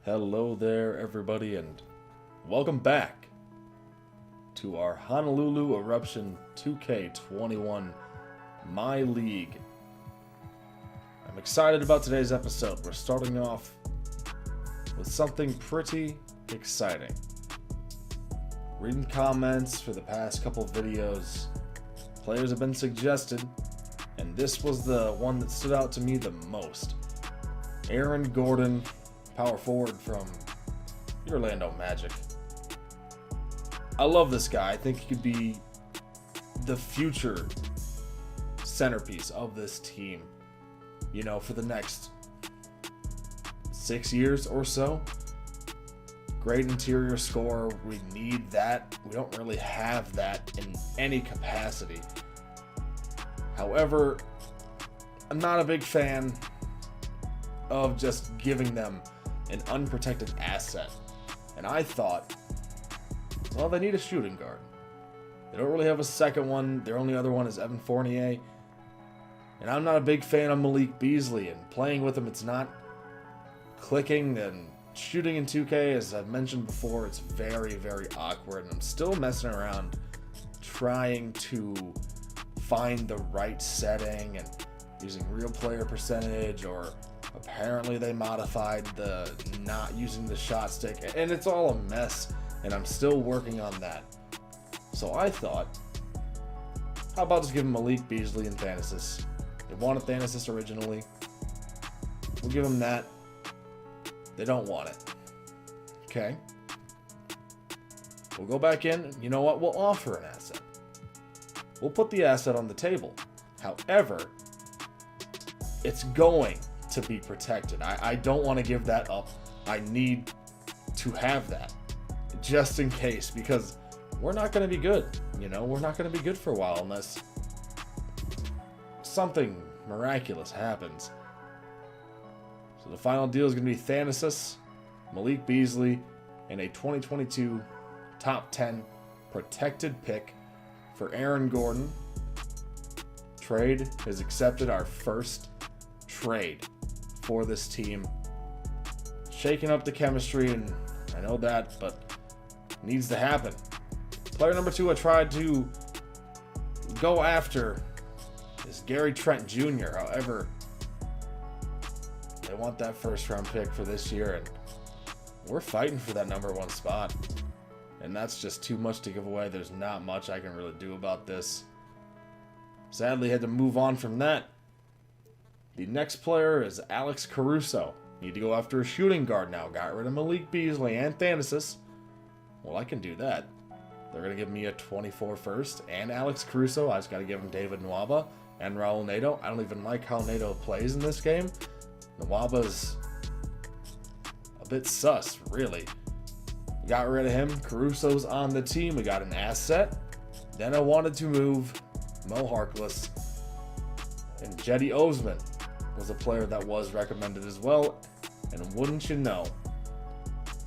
Hello there, everybody, and welcome back to our Honolulu Eruption 2K21 MyLeague. I'm excited about today's episode. We're starting off with something pretty exciting. Reading comments for the past couple of videos, players have been suggested, and this was the one that stood out to me the most. Aaron Gordon, power forward from the Orlando Magic. I love this guy. I think he could be the future centerpiece of this team, for the next 6 years or so. Great interior scorer. We need that. We don't really have that in any capacity. However, I'm not a big fan of just giving them an unprotected asset. And I thought, well, they need a shooting guard. They don't really have a second one. Their only other one is Evan Fournier. And I'm not a big fan of Malik Beasley, and playing with him, it's not clicking. And shooting in 2K, as I've mentioned before, it's very, very awkward. And I'm still messing around trying to find the right setting and using real player percentage, or apparently they modified the not using the shot stick, and it's all a mess, and I'm still working on that. So I thought, how about just giving Malik Beasley and Thanasis? They wanted Thanasis originally. We'll give them that. They don't want it. Okay. We'll go back in. You know what? We'll offer an asset. We'll put the asset on the table. However, it's going to be protected. I don't want to give that up. I need to have that just in case, because we're not going to be good. We're not going to be good for a while unless something miraculous happens. So the final deal is going to be Thanasis, Malik Beasley, and a 2022 top 10 protected pick for Aaron Gordon. Trade is accepted. Our first trade for this team. Shaking up the chemistry, and I know that, but it needs to happen. Player number 2 I tried to go after is Gary Trent Jr. However, they want that first round pick for this year, and we're fighting for that number 1 spot. And that's just too much to give away. There's not much I can really do about this. Sadly, had to move on from that. The next player is Alex Caruso. Need to go after a shooting guard now. Got rid of Malik Beasley and Thanasis. Well, I can do that. They're going to give me a 24 first and Alex Caruso. I just got to give him David Nwaba and Raul Neto. I don't even like how Neto plays in this game. Nwaba's a bit sus, really. Got rid of him. Caruso's on the team. We got an asset. Then I wanted to move Mo Harkless, and Cedi Osman was a player that was recommended as well. And wouldn't you know,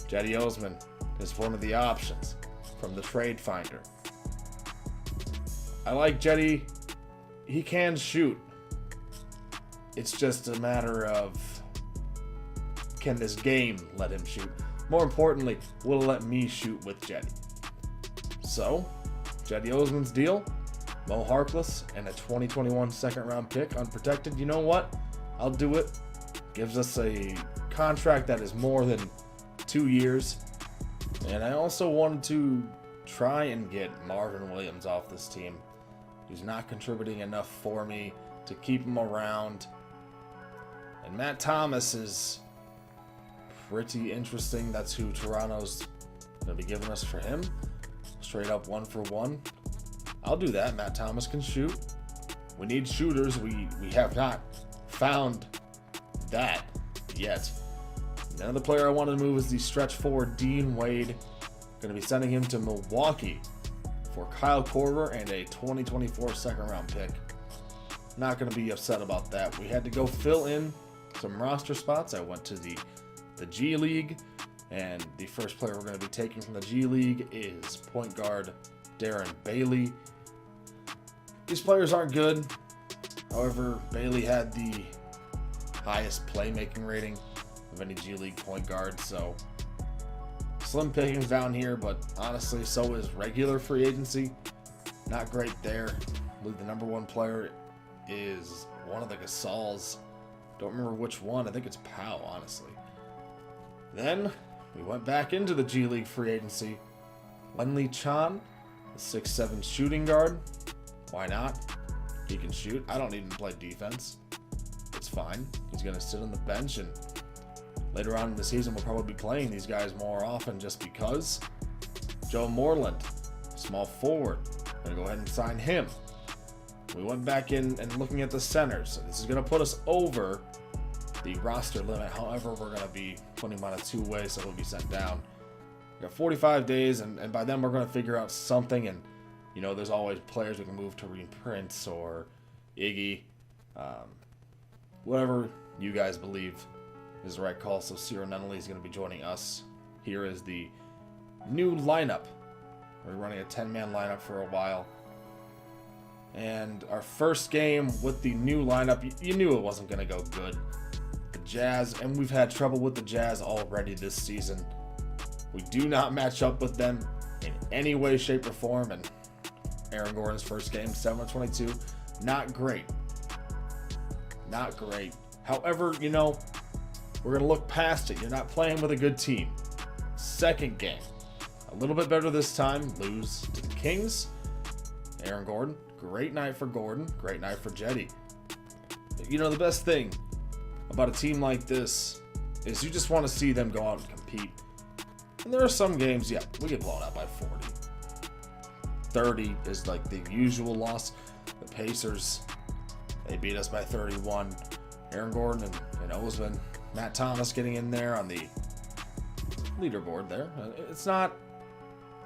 Cedi Osman is one of the options from the trade finder. I like Cedi. He can shoot. It's just a matter of, can this game let him shoot? More importantly, will it let me shoot with Cedi? So, Cedi Osman's deal, Mo Harkless, and a 2021 second round pick, unprotected. You know what? I'll do it. Gives us a contract that is more than 2 years. And I also wanted to try and get Marvin Williams off this team. He's not contributing enough for me to keep him around. And Matt Thomas is pretty interesting. That's who Toronto's going to be giving us for him. Straight up 1-for-1. I'll do that. Matt Thomas can shoot. We need shooters. We have not found that yet. Another player I wanted to move is the stretch forward Dean Wade. Going to be sending him to Milwaukee for Kyle Korver and a 2024 second round pick. Not going to be upset about that. We had to go fill in some roster spots. I went to the G League, and the first player we're going to be taking from the G League is point guard Darren Bailey. These players aren't good. However, Bailey had the highest playmaking rating of any G League point guards, so slim pickings down here, but honestly, so is regular free agency. Not great there. I believe the number one player is one of the Gasols. Don't remember which one. I think it's Powell, honestly. Then we went back into the G League free agency. Wenli Chan, the 6'7" shooting guard. Why not? He can shoot. I don't need him to play defense. It's fine. He's going to sit on the bench, and later on in the season, we'll probably be playing these guys more often just because. Joe Moreland, small forward. Going to go ahead and sign him. We went back in and looking at the centers. So this is going to put us over the roster limit. However, we're going to be putting him on a two-way, so he'll be sent down. We got 45 days, and by then we're going to figure out something. And, you know, there's always players we can move to Prince or Iggy. Whatever you guys believe is the right call. So Ciro Nunley is going to be joining us. Here is the new lineup. We're running a 10-man lineup for a while. And our first game with the new lineup, you knew it wasn't going to go good. The Jazz, and we've had trouble with the Jazz already this season. We do not match up with them in any way, shape, or form. And Aaron Gordon's first game, 7-22, not great. Not great. However, you know, we're going to look past it. You're not playing with a good team. Second game, a little bit better this time. Lose to the Kings. Aaron Gordon, great night for Gordon. Great night for Jetty. You know, the best thing about a team like this is you just want to see them go out and compete. And there are some games, yeah, we get blown out by 40. 30 is like the usual loss. The Pacers, they beat us by 31. Aaron Gordon and Osman, Matt Thomas getting in there on the leaderboard there. It's not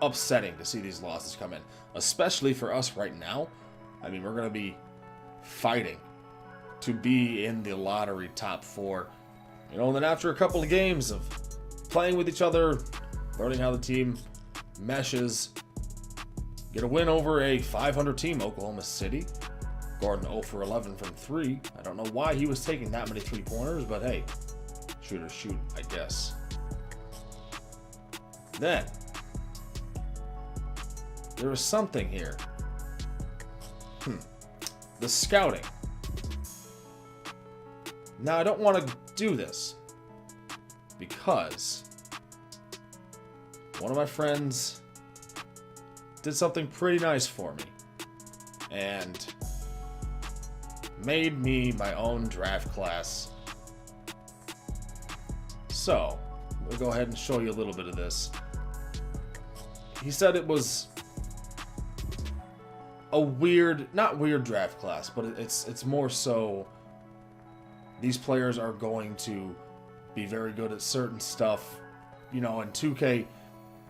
upsetting to see these losses come in, especially for us right now. I mean, we're going to be fighting to be in the lottery top 4. You know, and then after a couple of games of playing with each other, learning how the team meshes, get a win over a 500 team, Oklahoma City. Gordon 0 for 11 from 3. I don't know why he was taking that many 3-pointers, but hey, shooters shoot, I guess. Then, there is something here. The scouting. Now, I don't want to do this because one of my friends did something pretty nice for me and made me my own draft class. So, we'll go ahead and show you a little bit of this. He said it was a weird, not weird draft class, but it's more so these players are going to be very good at certain stuff. You know, in 2K,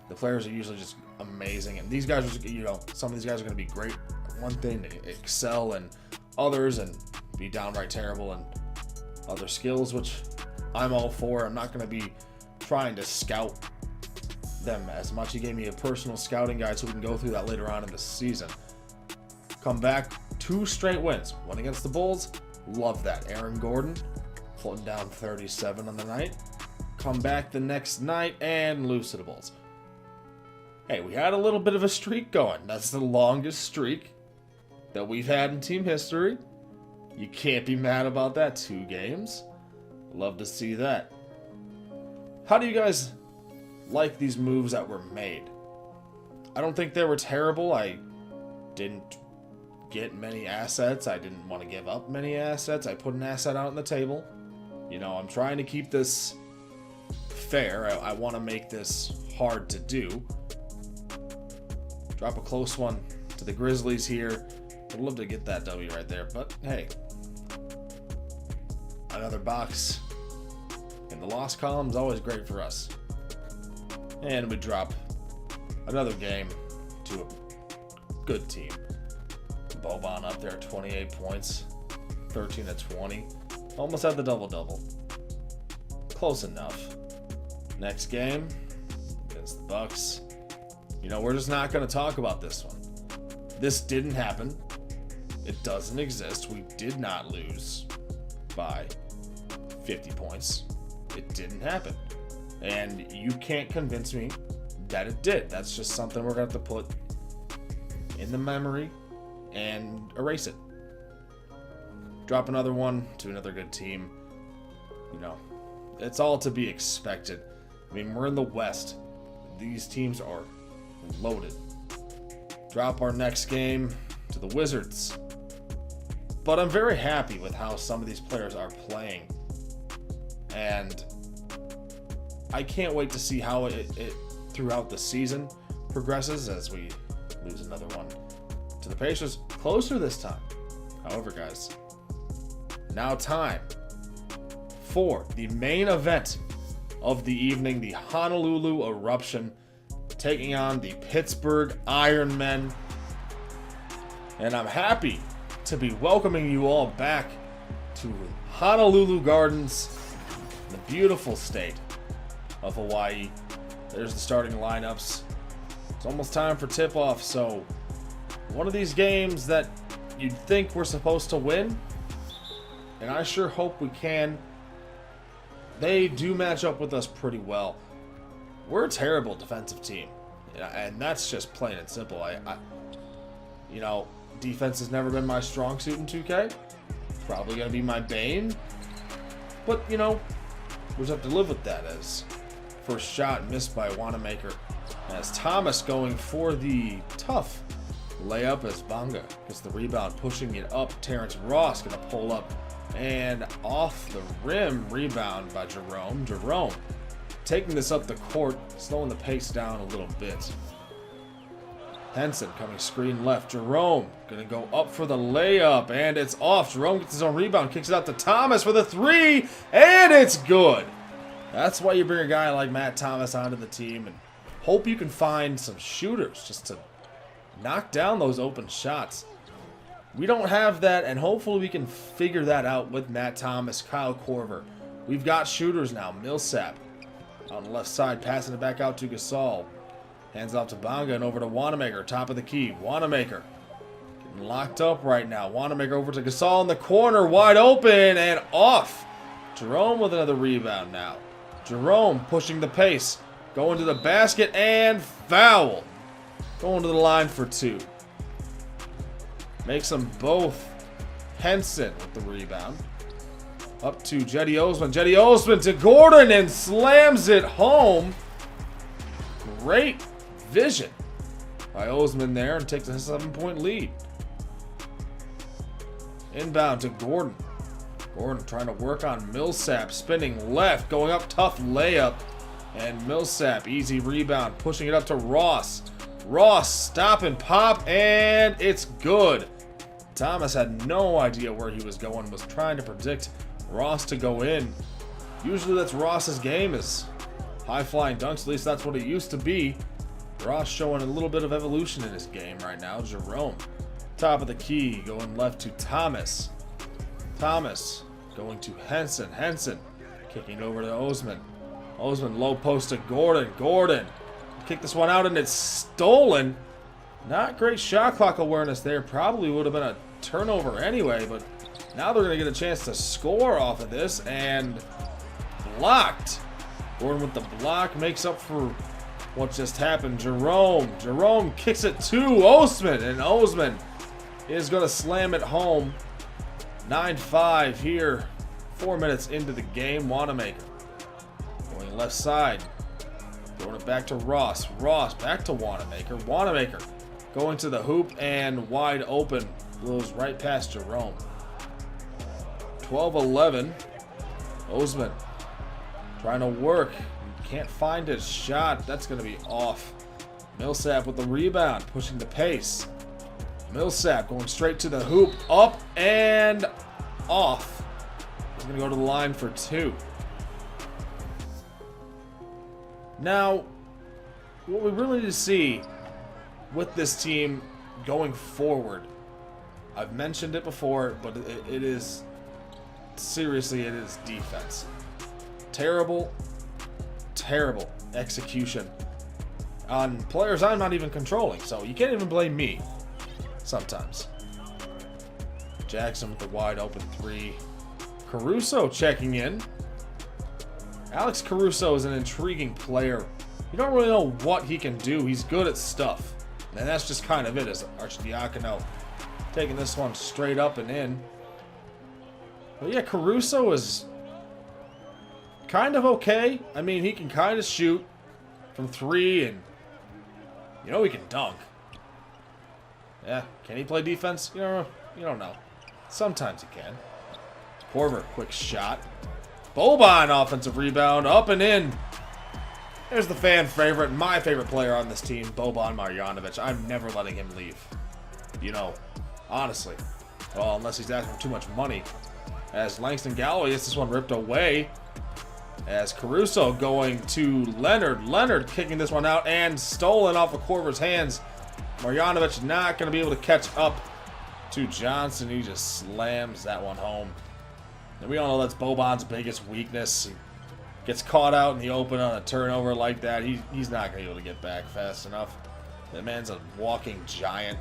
the players are usually just amazing, and these guys are, you know, some of these guys are going to be great at one thing, excel in others, and be downright terrible in other skills, which I'm all for. I'm not going to be trying to scout them as much. He gave me a personal scouting guide so we can go through that later on in the season. Come back, 2 straight wins. One against the Bulls, love that. Aaron Gordon putting down 37 on the night. Come back the next night and lose to the Bulls. Hey, we had a little bit of a streak going. That's the longest streak that we've had in team history. You can't be mad about that. 2 games. Love to see that. How do you guys like these moves that were made? I don't think they were terrible. I didn't get many assets. I didn't want to give up many assets. I put an asset out on the table. You know, I'm trying to keep this fair. I want to make this hard to do. Drop a close one to the Grizzlies here. I'd love to get that W right there, but hey, another box in the loss column is always great for us. And we drop another game to a good team. Boban up there at 28 points, 13 to 20. Almost had the double-double. Close enough. Next game against the Bucks. You know, we're just not going to talk about this one. This didn't happen. It doesn't exist. We did not lose by 50 points. It didn't happen. And you can't convince me that it did. That's just something we're going to have to put in the memory and erase it. Drop another one to another good team. You know, it's all to be expected. I mean, we're in the West. These teams are loaded. Drop our next game to the Wizards. But I'm very happy with how some of these players are playing. And I can't wait to see how it throughout the season progresses as we lose another one to the Pacers. Closer this time. However, guys, now time for the main event of the evening, the Honolulu Eruption taking on the Pittsburgh Ironmen. And I'm happy to be welcoming you all back to Honolulu Gardens, the beautiful state of Hawaii. There's the starting lineups. It's almost time for tip-off, so one of these games that you'd think we're supposed to win, and I sure hope we can. They do match up with us pretty well. We're a terrible defensive team, and that's just plain and simple. You know, defense has never been my strong suit in 2K. Probably going to be my bane. But, you know, we just have to live with that. As first shot missed by Wanamaker. As Thomas going for the tough layup as Bonga gets the rebound, pushing it up. Terrence Ross going to pull up and off the rim, rebound by Jerome. Jerome taking this up the court, slowing the pace down a little bit. Henson coming screen left. Jerome going to go up for the layup, and it's off. Jerome gets his own rebound, kicks it out to Thomas for the three, and it's good. That's why you bring a guy like Matt Thomas onto the team and hope you can find some shooters just to knock down those open shots. We don't have that, and hopefully we can figure that out with Matt Thomas, Kyle Korver. We've got shooters now. Millsap on the left side, passing it back out to Gasol. Hands off to Bonga and over to Wanamaker, top of the key. Wanamaker getting locked up right now. Wanamaker over to Gasol in the corner, wide open and off. Jerome with another rebound now. Jerome pushing the pace, going to the basket and foul. Going to the line for two. Makes them both. Henson with the rebound. Up to Jetty Osman. Jetty Osman to Gordon and slams it home. Great vision by Osman there and takes a 7-point lead. Inbound to Gordon. Gordon trying to work on Millsap. Spinning left. Going up. Tough layup. And Millsap. Easy rebound. Pushing it up to Ross. Ross stop and pop. And it's good. Thomas had no idea where he was going. Was trying to predict Ross to go in. Usually that's Ross's game, is high-flying dunks. At least that's what it used to be. Ross showing a little bit of evolution in his game right now. Jerome, top of the key, going left to Thomas. Thomas going to Henson. Henson kicking over to Osman. Osman low post to Gordon. Gordon kick this one out and it's stolen. Not great shot clock awareness there. Probably would have been a turnover anyway, but now they're going to get a chance to score off of this, and blocked. Gordon with the block makes up for what just happened. Jerome kicks it to Osman, and Osman is going to slam it home. 9-5 here, 4 minutes into the game. Wanamaker going left side, throwing it back to Ross. Ross back to Wanamaker. Wanamaker going to the hoop and wide open. Blows right past Jerome. 12-11. Osman trying to work. Can't find his shot. That's going to be off. Millsap with the rebound, pushing the pace. Millsap going straight to the hoop. Up and off. We're going to go to the line for two. Now, what we really need to see with this team going forward, I've mentioned it before, but it is, seriously, it is defense. Terrible execution on players I'm not even controlling, so you can't even blame me sometimes. Jackson with the wide open three. Caruso checking in Alex Caruso is an intriguing player. You don't really know what he can do. He's good at stuff. And that's just kind of it, as Arcidiacono taking this one straight up and in. But yeah, Caruso is kind of okay. I mean, he can kind of shoot from 3, and you know he can dunk. Yeah, can he play defense? You don't know. Sometimes he can. Korver, quick shot. Boban, offensive rebound, up and in. There's the fan favorite, my favorite player on this team, Boban Marjanovic. I'm never letting him leave. You know, honestly. Well, unless he's asking for too much money. As Langston Galloway gets this one ripped away. As Caruso going to Leonard. Leonard kicking this one out and stolen off of Korver's hands. Marjanovic not going to be able to catch up to Johnson. He just slams that one home. And we all know that's Boban's biggest weakness. He gets caught out in the open on a turnover like that. He's not going to be able to get back fast enough. That man's a walking giant.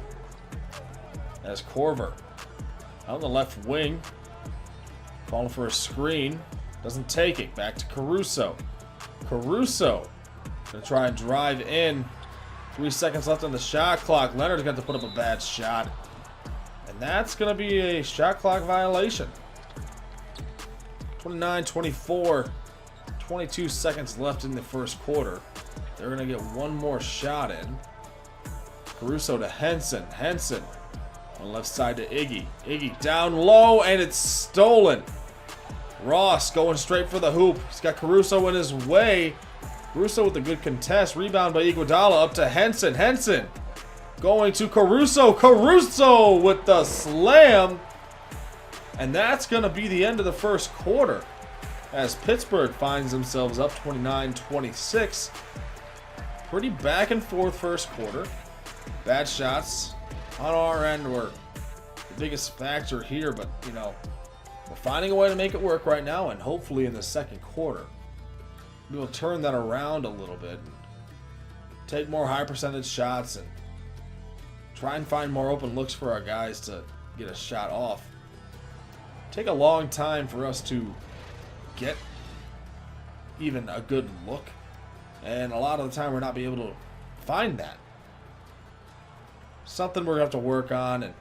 As Korver out on the left wing. Calling for a screen. Doesn't take it. Back to Caruso. Caruso going to try and drive in. 3 seconds left on the shot clock. Leonard's got to put up a bad shot. And that's going to be a shot clock violation. 29-24. 22 seconds left in the first quarter. They're going to get one more shot in. Caruso to Henson. Henson on the left side to Iggy. Iggy down low, and it's stolen. Ross going straight for the hoop. He's got Caruso in his way. Caruso with a good contest. Rebound by Iguodala up to Henson. Henson going to Caruso. Caruso with the slam. And that's going to be the end of the first quarter, as Pittsburgh finds themselves up 29-26. Pretty back and forth first quarter. Bad shots on our end were the biggest factor here, but you know, we're finding a way to make it work right now, and hopefully in the second quarter we will turn that around a little bit and take more high percentage shots and try and find more open looks for our guys to get a shot off. Take a long time for us to get even a good look, and a lot of the time we're not be able to find that. Something we're gonna have to work on, and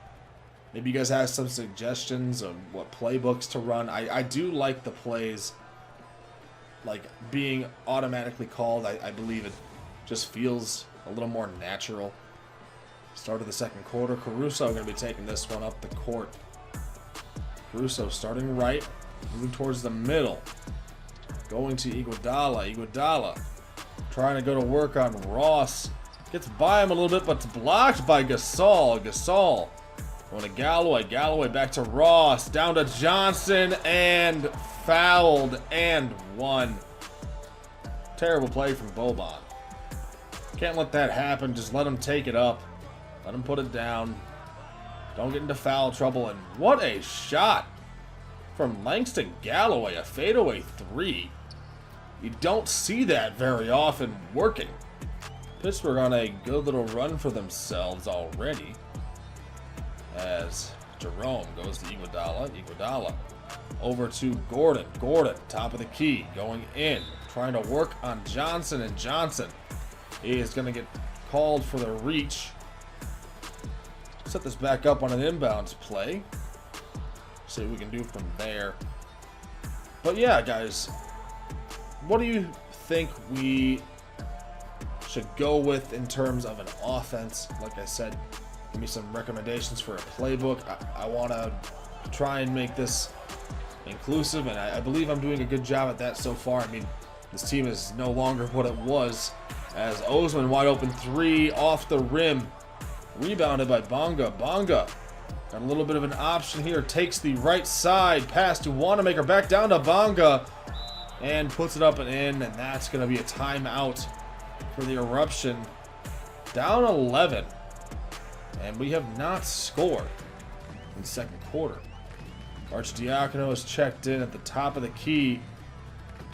maybe you guys have some suggestions of what playbooks to run. I do like the plays like being automatically called. I believe it just feels a little more natural. Start of the second quarter. Caruso gonna be taking this one up the court. Caruso starting right, moving towards the middle. Going to Iguodala. Iguodala trying to go to work on Ross. Gets by him a little bit, but it's blocked by Gasol. Gasol going to Galloway. Galloway back to Ross. Down to Johnson and fouled and one. Terrible play from Boban. Can't let that happen. Just let him take it up. Let him put it down. Don't get into foul trouble. And what a shot from Langston Galloway. A fadeaway 3. You don't see that very often working. Pittsburgh on a good little run for themselves already. As Jerome goes to Iguodala. Iguodala over to Gordon. Gordon, top of the key, going in. Trying to work on Johnson, and Johnson is going to get called for the reach. Set this back up on an inbounds play. See what we can do from there. But yeah, guys, what do you think we should go with in terms of an offense? Like I said, give me some recommendations for a playbook. I want to try and make this inclusive, and I believe I'm doing a good job at that so far. I mean, this team is no longer what it was, as Osman wide open 3 off the rim. Rebounded by Bonga. Bonga got a little bit of an option here. Takes the right side pass to Wanamaker. Back down to Bonga. And puts it up and in. And that's going to be a timeout for the Eruption. Down 11. And we have not scored in the second quarter. Arcidiacono is checked in at the top of the key.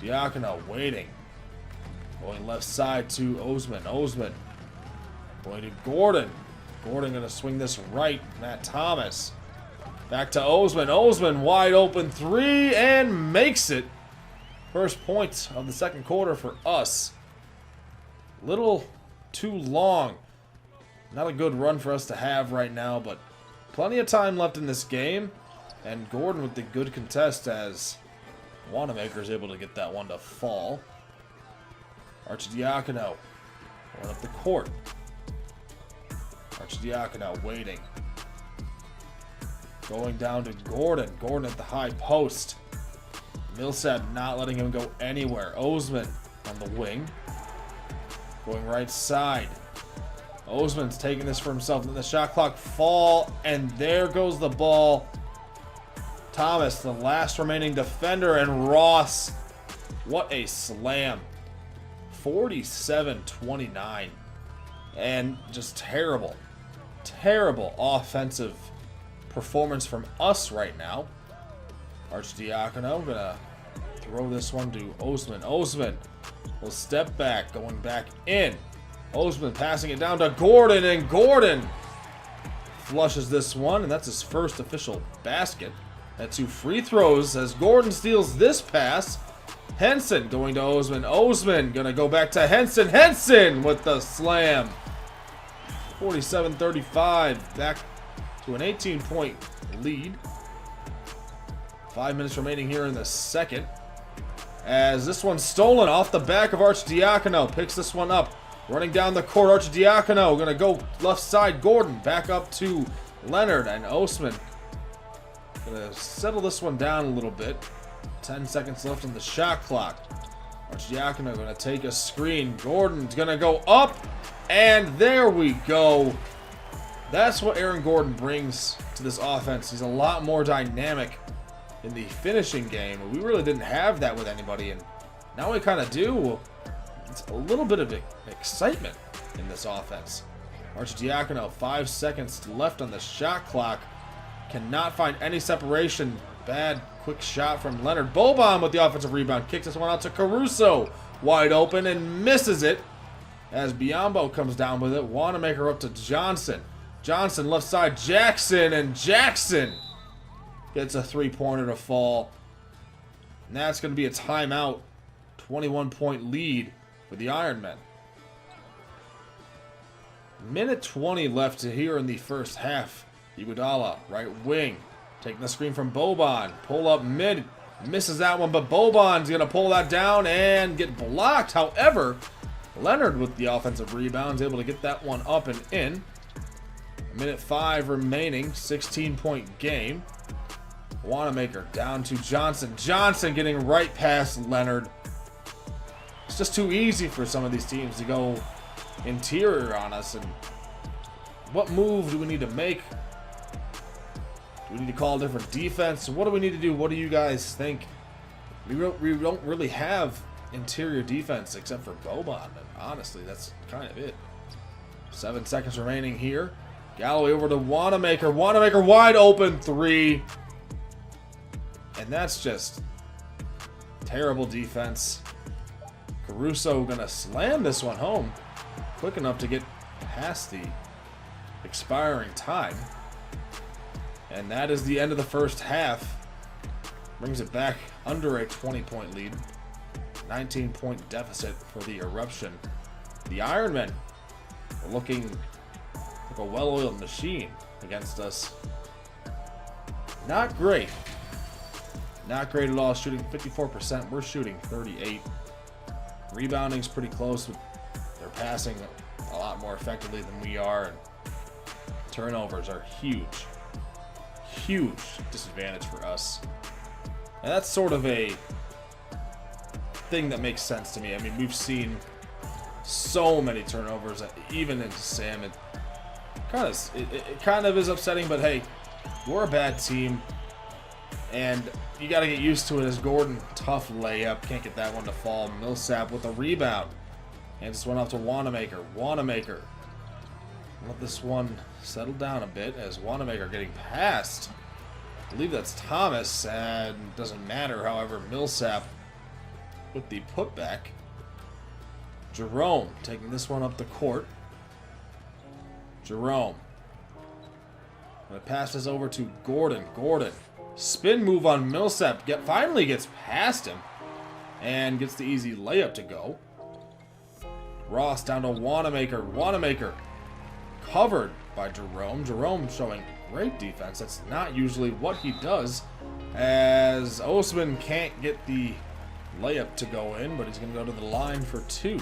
Diacono waiting. Going left side to Osman. Osman going to Gordon. Gordon going to swing this right. Matt Thomas. Back to Osman. Osman wide open 3 and makes it. First point of the second quarter for us. Little too long. Not a good run for us to have right now, but plenty of time left in this game. And Gordon with the good contest as Wanamaker is able to get that one to fall. Arcidiacono going up the court. Arcidiacono waiting. Going down to Gordon. Gordon at the high post. Millsap not letting him go anywhere. Osman on the wing. Going right side. Osman's taking this for himself. Let the shot clock fall. And there goes the ball. Thomas, the last remaining defender. And Ross. What a slam. 47-29. And just terrible. Terrible offensive performance from us right now. Arcidiacono gonna throw this one to Osman. Osman will step back, going back in. Osman passing it down to Gordon, and Gordon flushes this one, and that's his first official basket. At 2 free throws as Gordon steals this pass. Henson going to Osman. Osman gonna go back to Henson. Henson with the slam. 47-35, back to an 18-point lead. 5 minutes remaining here in the second. As this one's stolen off the back of Arcidiacono. Picks this one up. Running down the court, Arcidiacono going to go left side. Gordon back up to Leonard, and Osman going to settle this one down a little bit. 10 seconds left on the shot clock. Arcidiacono going to take a screen. Gordon's going to go up, and there we go. That's what Aaron Gordon brings to this offense. He's a lot more dynamic in the finishing game. We really didn't have that with anybody, and now we kind of do. It's a little bit of excitement in this offense. Arcidiacono, 5 seconds left on the shot clock. Cannot find any separation. Bad quick shot from Leonard. Boban with the offensive rebound. Kicks this one out to Caruso. Wide open and misses it. As Biombo comes down with it. Wanamaker up to Johnson. Johnson left side. Jackson, and Jackson gets a 3-pointer to fall. And that's going to be a timeout. 21-point lead for the Ironmen. Minute 20 left here in the first half. Iguodala, right wing. Taking the screen from Boban. Pull up mid. Misses that one, but Boban's going to pull that down and get blocked. However, Leonard with the offensive rebound is able to get that one up and in. Minute 5 remaining. 16-point game. Wanamaker down to Johnson. Johnson getting right past Leonard. It's just too easy for some of these teams to go interior on us. And what move do we need to make? Do we need to call a different defense? What do we need to do? What do you guys think? We don't really have interior defense except for Boban. And honestly, that's kind of it. 7 seconds remaining here. Galloway over to Wanamaker. Wanamaker wide open 3. And that's just terrible defense. Caruso gonna slam this one home quick enough to get past the expiring time. And that is the end of the first half. Brings it back under a 20-point lead. 19-point deficit for the Eruption. The Ironmen are looking like a well-oiled machine against us. Not great. Not great at all. Shooting 54%. We're shooting 38%. Rebounding's pretty close. They're passing a lot more effectively than we are. And turnovers are huge. Huge disadvantage for us. And that's sort of a thing that makes sense to me. I mean, we've seen so many turnovers, even in Sam. It kind of is upsetting, but hey, we're a bad team. And you got to get used to it. As Gordon, tough layup. Can't get that one to fall. Millsap with a rebound. And just went off to Wanamaker. Wanamaker. Let this one settle down a bit as Wanamaker getting passed. I believe that's Thomas. And doesn't matter. However, Millsap with the putback. Jerome taking this one up the court. Jerome. Going to pass this over to Gordon. Gordon. Spin move on Millsap. Finally gets past him. and gets the easy layup to go. Ross down to Wanamaker. Wanamaker covered by Jerome. Jerome showing great defense. That's not usually what he does, as Osman can't get the layup to go in, but he's going to go to the line for 2.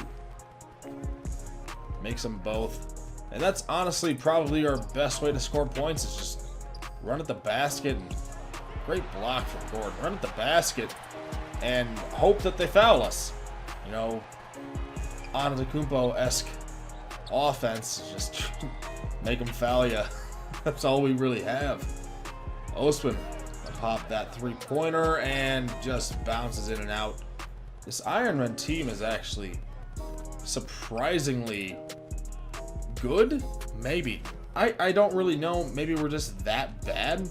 Makes them both. And that's honestly probably our best way to score points, is just run at the basket. And great block from Gordon. Run at the basket and hope that they foul us. You know, Antetokounmpo-esque offense, just make them foul you. That's all we really have. Osman pop that 3-pointer and just bounces in and out. This Ironman team is actually surprisingly good. Maybe. I don't really know. Maybe we're just that bad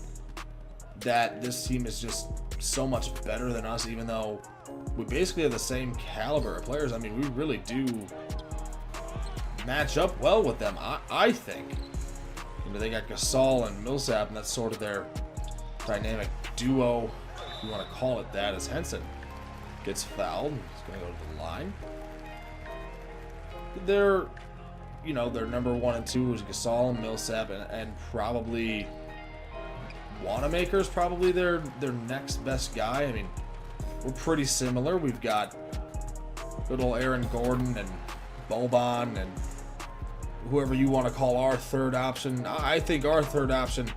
that this team is just so much better than us, even though we basically have the same caliber of players. I mean, we really do match up well with them, I think. You know, they got Gasol and Millsap, and that's sort of their dynamic duo, if you want to call it that, as Henson gets fouled. He's going to go to the line. Their number 1 and 2 is Gasol and Millsap, and probably Wanamaker's probably their next best guy. I mean, we're pretty similar. We've got good old Aaron Gordon and Boban and whoever you want to call our third option. I think our third option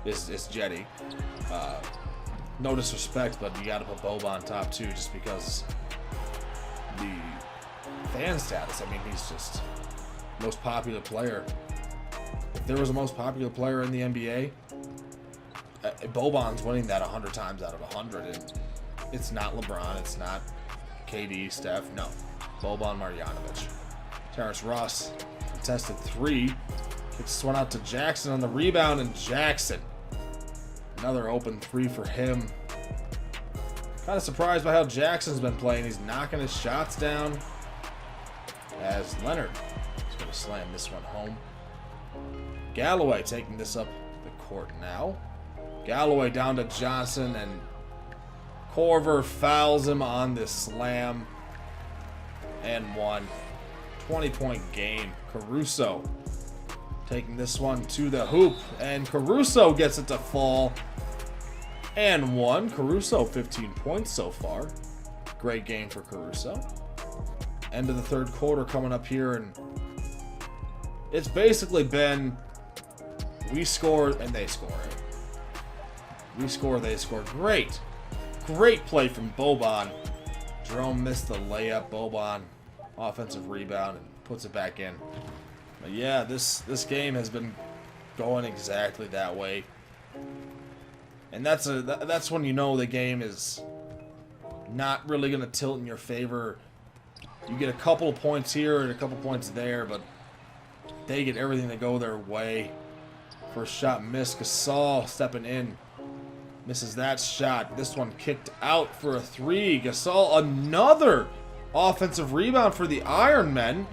is Jetty. No disrespect, but you got to put Boban top 2 just because the fan status. I mean, he's just most popular player. If there was a most popular player in the NBA, Boban's winning that 100 times out of 100. And it's not LeBron, it's not KD, Steph. No, Boban Marjanovic. Terrence Ross contested 3. Kicks this one out to Jackson on the rebound, and Jackson, another open 3 for him. Kind of surprised by how Jackson's been playing. He's knocking his shots down, as Leonard is going to slam this one home. Galloway taking this up the court now. Galloway down to Johnson, and Corver fouls him on this slam. And 1. 20-point game. Caruso taking this one to the hoop, and Caruso gets it to fall. And 1. Caruso, 15 points so far. Great game for Caruso. End of the third quarter coming up here, and it's basically been we score and they score. We score, they score. Great play from Boban. Jerome missed the layup. Boban, offensive rebound, and puts it back in. But yeah, this game has been going exactly that way. And that's when you know the game is not really going to tilt in your favor. You get a couple of points here and a couple points there, but they get everything to go their way. First shot missed. Gasol stepping in. Misses that shot. This one kicked out for a 3. Gasol, another offensive rebound for the Ironmen.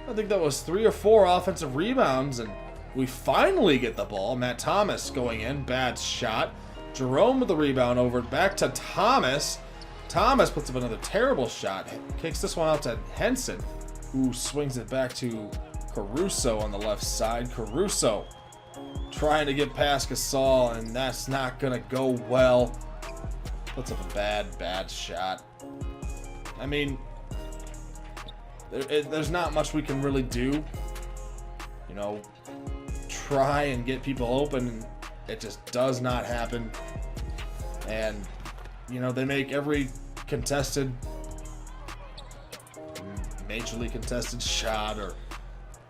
I think that was 3 or 4 offensive rebounds, and we finally get the ball. Matt Thomas going in. Bad shot. Jerome with the rebound over. Back to Thomas. Thomas puts up another terrible shot. Kicks this one out to Henson, who swings it back to Caruso on the left side. Caruso trying to get past Gasol, and that's not going to go well. Puts up a bad shot. I mean, there's not much we can really do. You know, try and get people open, and it just does not happen. And, you know, they make every contested, majorly contested shot, or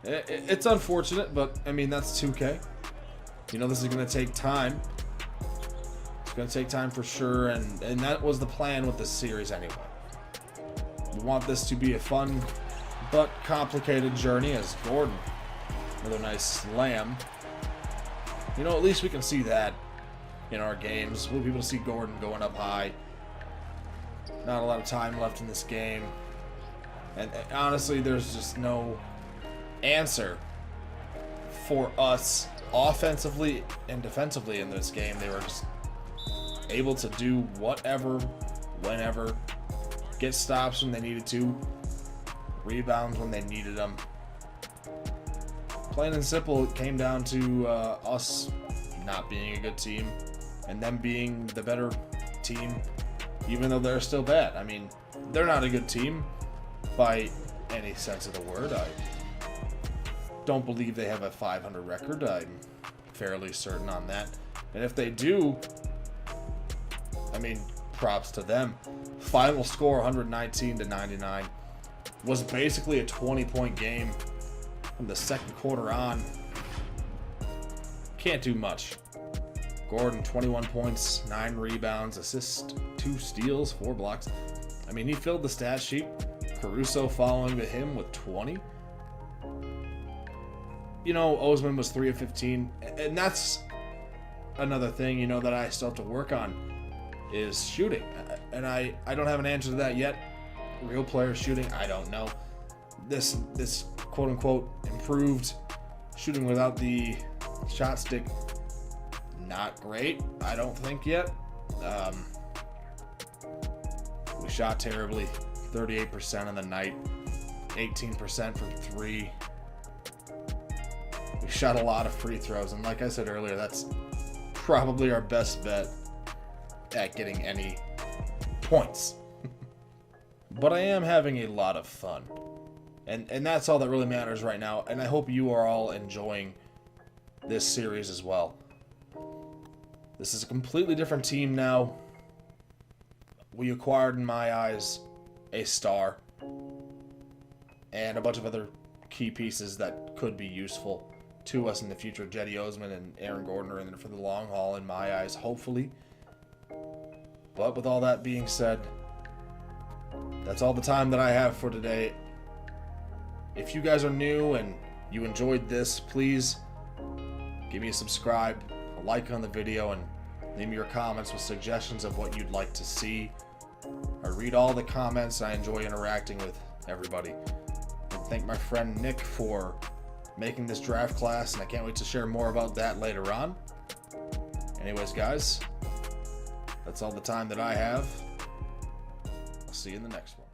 it's unfortunate, but I mean, that's 2K. You know, this is going to take time. It's going to take time for sure, and that was the plan with this series anyway. We want this to be a fun but complicated journey, as Gordon, another nice slam. You know, at least we can see that in our games. We'll be able to see Gordon going up high. Not a lot of time left in this game. And honestly, there's just no answer for us offensively and defensively in this game. They were just able to do whatever, whenever, get stops when they needed to, rebounds when they needed them. Plain and simple, it came down to us not being a good team and them being the better team, even though they're still bad. I mean, they're not a good team by any sense of the word. I don't believe they have a 500 record. I'm fairly certain on that. And if they do, I mean, props to them. Final score 119-99 was basically a 20-point game from the second quarter on. Can't do much. Gordon, 21 points, 9 rebounds, assists, 2 steals, 4 blocks. I mean, he filled the stat sheet. Caruso following him with 20. You know, Osman was 3 of 15, and that's another thing, you know, that I still have to work on is shooting. And I don't have an answer to that yet. Real player shooting, I don't know. This quote-unquote improved shooting without the shot stick, not great, I don't think yet. We shot terribly, 38% on the night, 18% from 3. We shot a lot of free throws, and like I said earlier, that's probably our best bet at getting any points. But I am having a lot of fun. And that's all that really matters right now. And I hope you are all enjoying this series as well. This is a completely different team now. We acquired, in my eyes, a star. And a bunch of other key pieces that could be useful to us in the future. Jetty Osman and Aaron Gordon are in there for the long haul, in my eyes, hopefully. But with all that being said, that's all the time that I have for today. If you guys are new and you enjoyed this, please give me a subscribe, a like on the video, and leave me your comments with suggestions of what you'd like to see. I read all the comments. I enjoy interacting with everybody. And thank my friend Nick for making this draft class, and I can't wait to share more about that later on. Anyways, guys, that's all the time that I have. I'll see you in the next one.